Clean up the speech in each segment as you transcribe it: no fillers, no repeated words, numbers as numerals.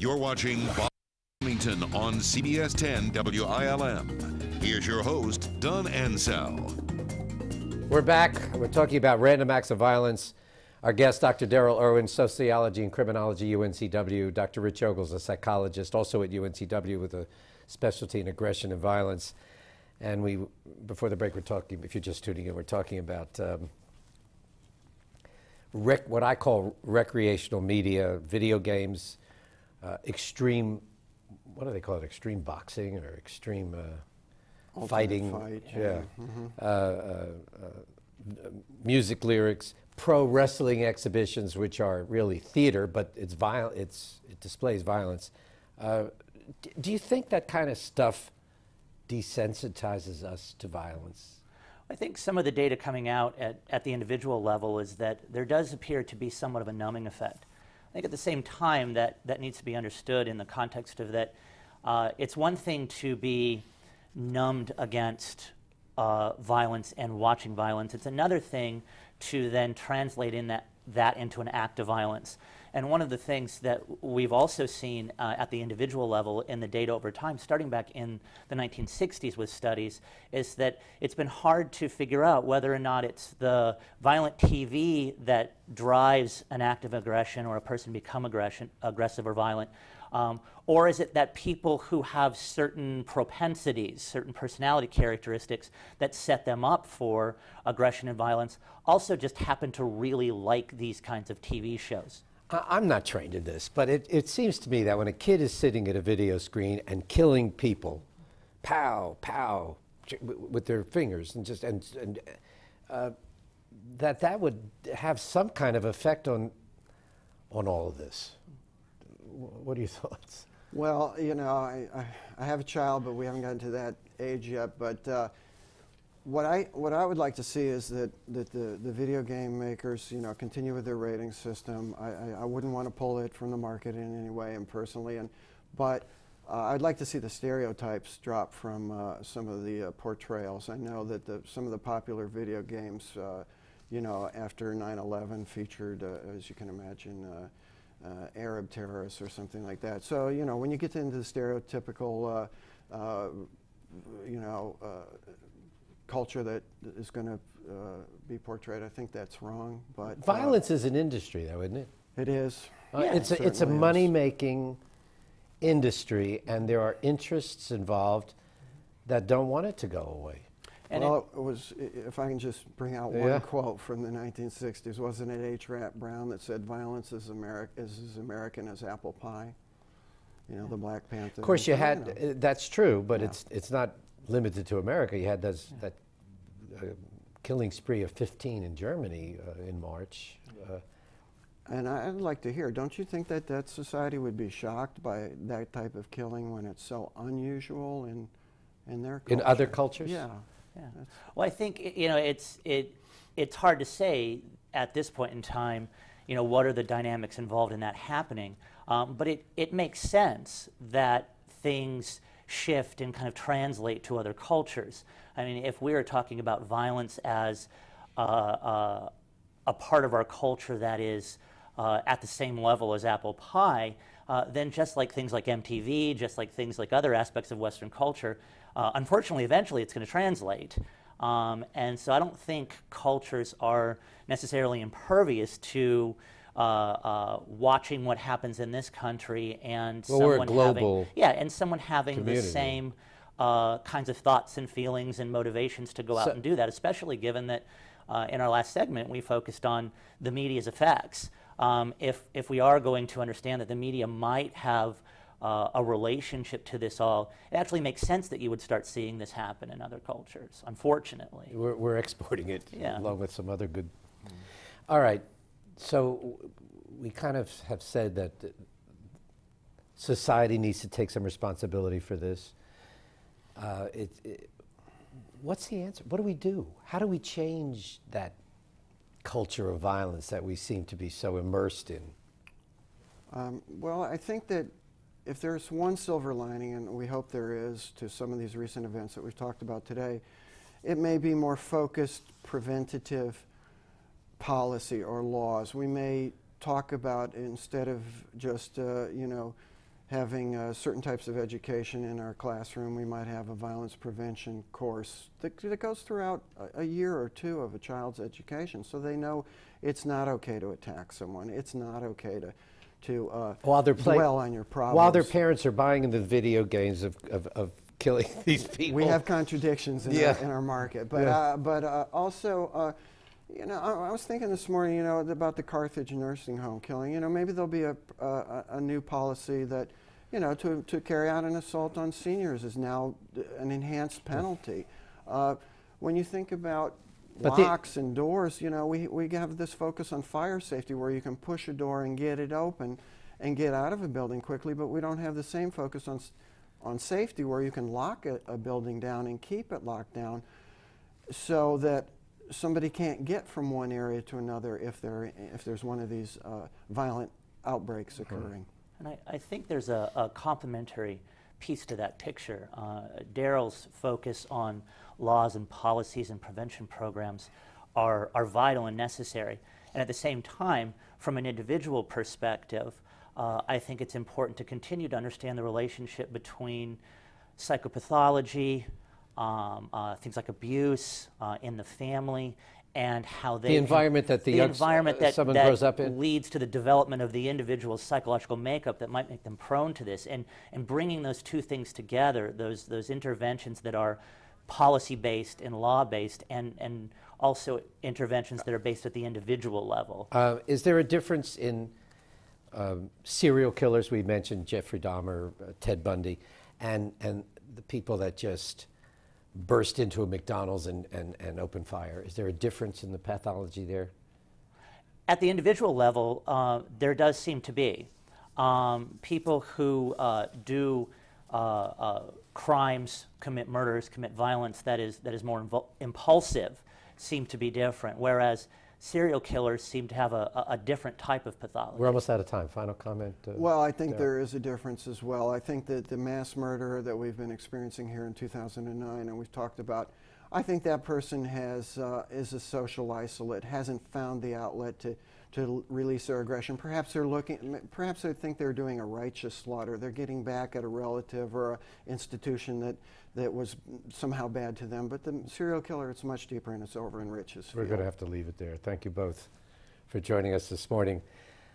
You're watching Wilmington on CBS 10 WILM. Here's your host, Don Ansell. We're back. We're talking about random acts of violence. Our guest, Dr. Darrell, Irwin, sociology and criminology, UNCW. Dr. Rich Ogle is a psychologist, also at UNCW with a specialty in aggression and violence. And we, before the break, we're talking, if you're just tuning in, we're talking about what I call recreational media, video games, extreme, what do they call it, extreme boxing or extreme fighting, fight, yeah. Music lyrics, pro wrestling exhibitions, which are really theater, but it's it displays violence. Do you think that kind of stuff desensitizes us to violence? I think some of the data coming out at the individual level is that there does appear to be somewhat of a numbing effect. I think at the same time that needs to be understood in the context of that it's one thing to be numbed against violence and watching violence. It's another thing to then translate that into an act of violence. And one of the things that we've also seen at the individual level in the data over time, starting back in the 1960s with studies, is that it's been hard to figure out whether or not it's the violent TV that drives an act of aggression or a person become aggressive or violent, or is it that people who have certain propensities, certain personality characteristics that set them up for aggression and violence also just happen to really like these kinds of TV shows? I'm not trained in this, but it seems to me that when a kid is sitting at a video screen and killing people, pow, pow, with their fingers, and that would have some kind of effect on all of this. What are your thoughts? Well, you know, I have a child, but we haven't gotten to that age yet. But what I would like to see is that the video game makers, you know, continue with their rating system. I wouldn't want to pull it from the market in any way, and personally, but I'd like to see the stereotypes drop from some of the portrayals. I know that some of the popular video games, you know, after 9/11 featured, as you can imagine, Arab terrorists or something like that. So, you know, when you get into the stereotypical, you know, culture that is going to be portrayed, I think that's wrong. But violence is an industry, though, isn't it? It is. Yeah, it's a money-making industry, and there are interests involved that don't want it to go away. And well, it was, if I can just bring out one quote from the 1960s, wasn't it H. Rat Brown that said, "Violence is as American as apple pie"? You know, the Black Panther. Of course, you had, that's true, but it's not limited to America. You had that killing spree of 15 in Germany in March. And I'd like to hear, don't you think that society would be shocked by that type of killing when it's so unusual in their culture? In other cultures? Yeah. Yeah. Well, I think, you know, it's hard to say at this point in time, you know, what are the dynamics involved in that happening. But it makes sense that things shift and kind of translate to other cultures. I mean, if we were talking about violence as a part of our culture that is at the same level as apple pie, then just like things like MTV, just like things like other aspects of Western culture, unfortunately, eventually it's going to translate. And so I don't think cultures are necessarily impervious to watching what happens in this country and someone having the same kinds of thoughts and feelings and motivations to go out and do that, especially given that in our last segment we focused on the media's effects. If we are going to understand that the media might have a relationship to this all, it actually makes sense that you would start seeing this happen in other cultures, unfortunately. We're exporting it along with some other good. All right, so we kind of have said that society needs to take some responsibility for this. What's the answer? What do we do? How do we change that culture of violence that we seem to be so immersed in? Well, I think that if there's one silver lining, and we hope there is, to some of these recent events that we've talked about today, it may be more focused preventative policy or laws. We may talk about, instead of just having certain types of education in our classroom. We might have a violence prevention course that goes throughout a year or two of a child's education, so they know it's not okay to attack someone. It's not okay to while they're dwell on your problems. While their parents are buying the video games of killing these people. We have contradictions in, in our market, but also, you know, I was thinking this morning, you know, about the Carthage nursing home killing. You know, maybe there'll be a new policy that, you know, to carry out an assault on seniors is now an enhanced penalty. When you think about locks and doors, you know, we have this focus on fire safety where you can push a door and get it open and get out of a building quickly, but we don't have the same focus on safety where you can lock a building down and keep it locked down so that somebody can't get from one area to another if there's one of these violent outbreaks occurring. And I think there's a complementary piece to that picture. Darrell's focus on laws and policies and prevention programs are vital and necessary. And at the same time, from an individual perspective, I think it's important to continue to understand the relationship between psychopathology, things like abuse in the family, and how they the environment that someone grows up in leads to the development of the individual's psychological makeup that might make them prone to this, and bringing those two things together, those interventions that are policy-based and law-based, and also interventions that are based at the individual level. Is there a difference in serial killers? We mentioned Jeffrey Dahmer, Ted Bundy, and the people that just burst into a McDonald's and open fire. Is there a difference in the pathology there? At the individual level, there does seem to be. People who do crimes, commit murders, commit violence that is more impulsive seem to be different, whereas serial killers seem to have a different type of pathology. We're almost out of time. Final comment? Well, I think there is a difference as well. I think that the mass murder that we've been experiencing here in 2009, and we've talked about, I think that person is a social isolate, hasn't found the outlet to release their aggression. Perhaps perhaps they think they're doing a righteous slaughter. They're getting back at a relative or an institution that was somehow bad to them. But the serial killer, it's much deeper, and it's over in Rich's field. We're going to have to leave it there. Thank you both for joining us this morning.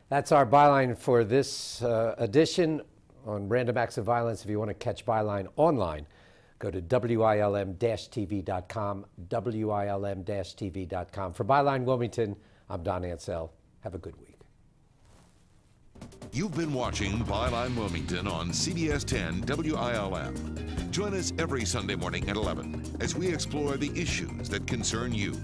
That's our Byline for this edition on Random Acts of Violence. If you want to catch Byline online, go to WILM-TV.com, WILM-TV.com. For Byline Wilmington, I'm Don Ansell. Have a good week. You've been watching Byline Wilmington on CBS 10 WILM. Join us every Sunday morning at 11 as we explore the issues that concern you.